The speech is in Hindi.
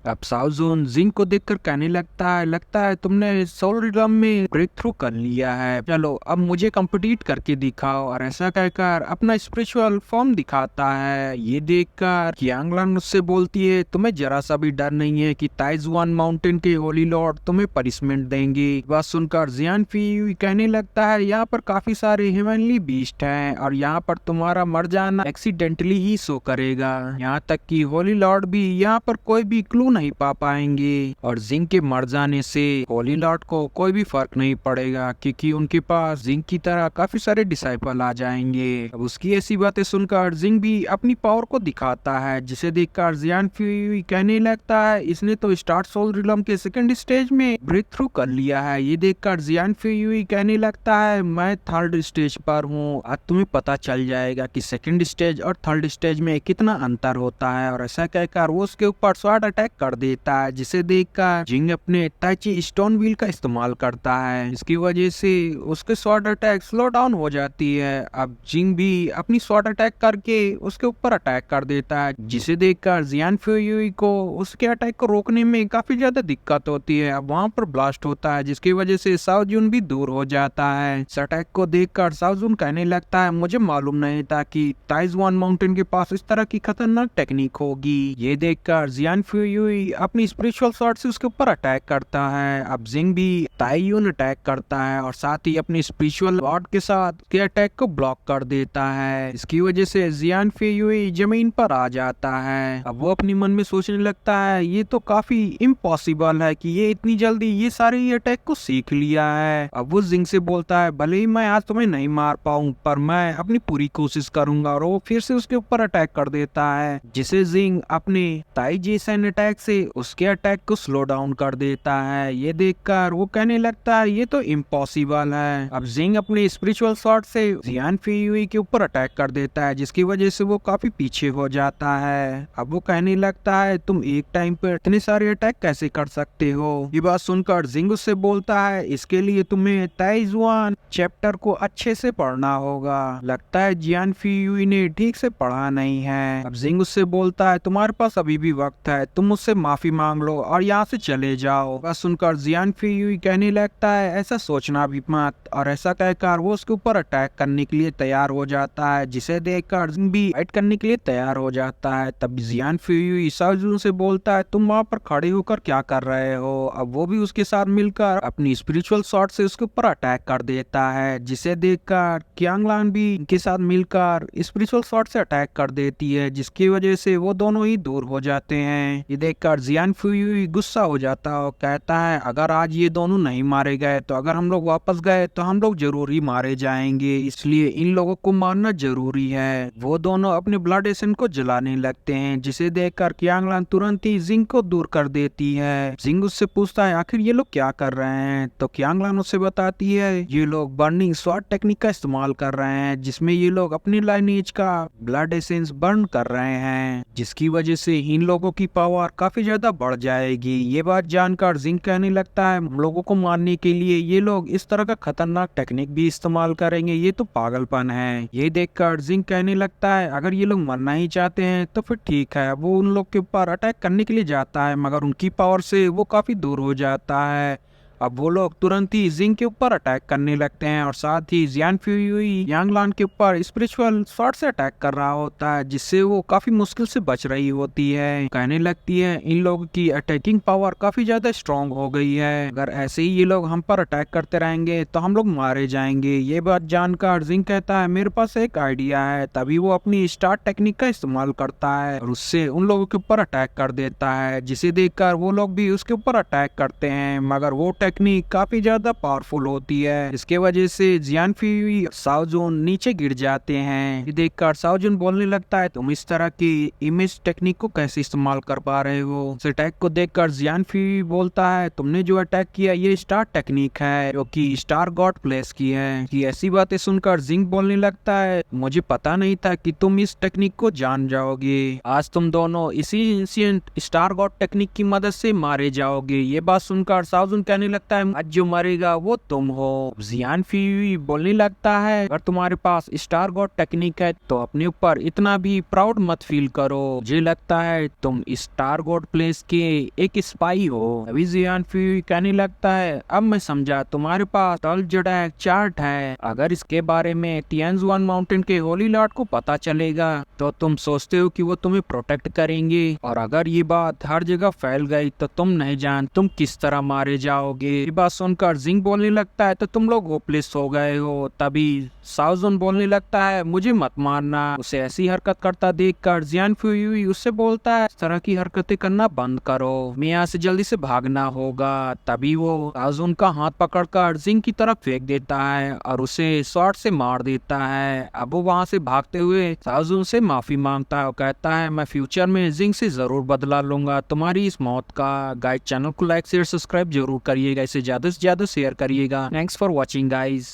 अब साउजून जिंग को देखकर कहने लगता है तुमने सोल रिलम में ब्रेक थ्रू कर लिया है, चलो अब मुझे कम्पिटिट करके दिखाओ। और ऐसा कहकर अपना स्पिरिचुअल फॉर्म दिखाता है। ये देखकर यांगलांग उससे बोलती है तुम्हें जरा सा भी डर नहीं है कि ताइजुआन माउंटेन के होली लॉर्ड तुम्हें पनिशमेंट देंगे। बात सुनकर जियान फी कहने लगता है यहाँ पर काफी सारे हेवनली बीस्ट हैं और यहाँ पर तुम्हारा मर जाना एक्सीडेंटली ही शो करेगा। यहाँ तक कि होली लॉर्ड भी यहाँ पर कोई भी क्लू नहीं पा पाएंगे और जिंग के मर जाने से होली लॉर्ड को कोई भी फर्क नहीं पड़ेगा क्योंकि उनके पास जिंग की तरह काफी सारे डिसाइपल आ जाएंगे। अब उसकी ऐसी बातें सुनकर जिंग भी अपनी पावर को दिखाता है, जिसे देखकर जियान फी कहने लगता है इसने तो स्टार्ट सोल रिलम के सेकंड स्टेज में ब्रेक थ्रू कर लिया है। ये देखकर जियान फी कहने लगता है मैं थर्ड स्टेज पर हूँ, आज तुम्हें पता चल जाएगा कि सेकंड स्टेज और थर्ड स्टेज में कितना अंतर होता है। और ऐसा कहकर वो उसके ऊपर स्वॉर्ड अटैक कर देता है, जिसे देखकर जिंग अपने ताइची स्टोन व्हील का इस्तेमाल करता है। इसकी वजह से उसके स्वॉर्ड अटैक स्लो डाउन हो जाती है। अब जिंग भी अपनी स्वॉर्ड अटैक करके उसके ऊपर अटैक कर देता है, जिसे देखकर जियान फ्यूई को उसके अटैक को रोकने में काफी ज्यादा दिक्कत होती है। अब वहाँ पर ब्लास्ट होता है, जिसकी वजह से साओजुन भी दूर हो जाता है। इस अटैक को देखकर साओजुन कहने लगता है मुझे मालूम नहीं था कि ताइजुआन माउंटेन के पास इस तरह की खतरनाक टेक्निक होगी। ये देखकर जियान फ्यूई अपनी स्पिरिचुअल स्वॉर्ड से उसके ऊपर अटैक करता है। अब जिंग भी ताइयुन अटैक करता है और साथ ही अपनी स्पिरिचुअल स्वॉर्ड के साथ के अटैक को ब्लॉक कर देता है। इसकी वजह से जियान फ्यूई जमीन पर आ जाता है। अब वो अपनी मन में सोचने लगता है ये तो काफी इम्पॉसिबल है कि ये इतनी जल्दी ये सारे अटैक को सीख लिया है। अब वो जिंग से बोलता है भले ही मैं आज तुम्हें नहीं मार पाऊं पर मैं अपनी पूरी कोशिश करूंगा। और वो फिर से उसके ऊपर अटैक कर देता है, जिसे जिंग अपने ताई जैसन अटैक से उसके अटैक को स्लो डाउन कर देता है। ये देखकर वो कहने लगता है ये तो इम्पॉसिबल है। अब जिंग अपने स्पिरिचुअल स्वॉर्ड से जियान फ्यूई के ऊपर अटैक कर देता है, जिसकी वजह से वो काफी पीछे हो जाता है। अब वो कहने लगता है तुम एक टाइम पर इतने सारे अटैक कैसे कर सकते हो। ये बात सुनकर जिंग उससे बोलता है इसके लिए तुम्हें ताइजुआन चैप्टर को अच्छे से पढ़ना होगा, लगता है जियान फ्यूई ने ठीक से पढ़ा नहीं है। अब जिंग उससे बोलता है तुम्हारे पास अभी भी वक्त है, तुम मुझसे माफी मांग लो और यहाँ से चले जाओ। बस सुनकर जियान फ्यूई कहने लगता है ऐसा सोचना भी मत। और ऐसा कहकर वो उसके ऊपर अटैक करने के लिए तैयार हो जाता है, जिसे देखकर जिंग भी फाइट करने के लिए तैयार हो जाता है। तब जियान फ्यूई साओजुन से बोलता है तुम वहाँ पर खड़े होकर क्या कर रहे हो। अब वो भी उसके साथ मिलकर अपनी स्पिरिचुअल स्वॉर्ड से उसके ऊपर अटैक कर देता है, जिसे देखकर क्यांगलान भी इनके साथ मिलकर स्पिरिचुअल स्वॉर्ड से अटैक कर देती है, जिसकी वजह से वो दोनों ही दूर हो जाते हैं। ये देखकर जियान फ्यूई गुस्सा हो जाता है और कहता है अगर आज ये दोनों नहीं मारे गए तो अगर हम लोग वापस गए तो हम लोग जरूर ही मारे जाएंगे, इसलिए इन लोगों को मारना जरूरी है। वो दोनों अपने ब्लड एसेंस को जलाने लगते हैं, जिसे देखकर क्यांगलान तुरंत ही जिंग को दूर कर देती है। जिंग उससे पूछता है आखिर ये लोग क्या कर रहे हैं, तो क्यांगलान उससे बताती है ये लोग बर्निंग स्वॉर्ड टेक्निक का इस्तेमाल कर रहे हैं, जिसमें ये लोग अपनी लाइनेज का ब्लड एसेंस बर्न कर रहे हैं, जिसकी वजह से इन लोगों की पावर काफी ज्यादा बढ़ जाएगी। ये बात जानकर जिंग कहने लगता है हम लोगों को मारने के लिए ये लोग इस तरह का खतरनाक टेक्निक भी इस्तेमाल करेंगे, ये तो पागलपन है। ये देखकर जिंग कहने लगता है अगर ये लोग मरना ही चाहते हैं तो फिर ठीक है। वो उन लोग के ऊपर अटैक करने के लिए जाता है, मगर उनकी पावर से वो काफी दूर हो जाता है। अब वो लोग तुरंत ही जिंग के ऊपर अटैक करने लगते हैं और साथ ही जियान फ्यूई यांगलान के ऊपर स्पिरिचुअल स्वॉर्ड से अटैक कर रहा होता है, जिससे वो काफी मुश्किल से बच रही होती है। कहने लगती है इन लोगों की अटैकिंग पावर काफी ज्यादा स्ट्रांग हो गई है, अगर ऐसे ही ये लोग हम पर अटैक करते रहेंगे तो हम लोग मारे जाएंगे। ये बात जानकर जिंग कहता है मेरे पास एक आइडिया है। तभी वो अपनी स्टार टेक्निक का इस्तेमाल करता है और उससे उन लोगों के ऊपर अटैक कर देता है, जिसे देखकर वो लोग भी उसके ऊपर अटैक करते हैं, मगर वो टेक्निक काफी ज्यादा पावरफुल होती है। इसके वजह से जियान फ्यूई साओजुन नीचे गिर जाते हैं। ये देखकर साओजुन बोलने लगता है तुम इस तरह की इमेज टेक्निक को कैसे इस्तेमाल कर पा रहे हो। इस अटैक को देखकर जियान फ्यूई बोलता है तुमने जो अटैक किया ये स्टार टेक्निक है जो कि स्टार गॉड प्लेस की है। कि ऐसी बातें सुनकर जिंग बोलने लगता है मुझे पता नहीं था कि तुम इस टेक्निक को जान जाओगे, आज तुम दोनों इसी एंशिएंट स्टार गॉड टेक्निक की मदद से मारे जाओगे। ये बात सुनकर साओजुन कहने लगता है आज जो मरेगा वो तुम हो। जियान फी बोलने लगता है अगर तुम्हारे पास स्टार गॉड टेक्निक है तो अपने ऊपर इतना भी प्राउड मत फील करो, मुझे लगता है तुम स्टार गॉड प्लेस के एक स्पाई हो। अभी जियान फी कहने लगता है अब मैं समझा, तुम्हारे पास टल जड़ा चार्ट है, अगर इसके बारे में टियानजुआन माउंटेन के होली लॉर्ड को पता चलेगा तो तुम सोचते हो कि वो तुम्हें प्रोटेक्ट करेंगे, और अगर ये बात हर जगह फैल गई तो तुम नहीं जान तुम किस तरह मारे जाओगे। ये बात सुनकर जिंग बोलने लगता है तो तुम लोग होपलेस हो गए हो। तभी साउजन बोलने लगता है मुझे मत मारना। उसे ऐसी हरकत करता देखकर जियान फ्यूई उससे बोलता है इस तरह की हरकतें करना बंद करो, मैं यहाँ से जल्दी से भागना होगा। तभी वो साउजन का हाथ पकड़कर जिंग की तरफ फेंक देता है और उसे शॉट से मार देता है। अब वो वहाँ से भागते हुए साउजन से माफी मांगता है और कहता है मैं फ्यूचर में जिंग से जरूर बदला लूंगा तुम्हारी इस मौत का। गाइस चैनल को लाइक शेयर सब्सक्राइब जरूर करिएगा, इसे ज्यादा से ज्यादा शेयर करिएगा। Thanks for watching guys.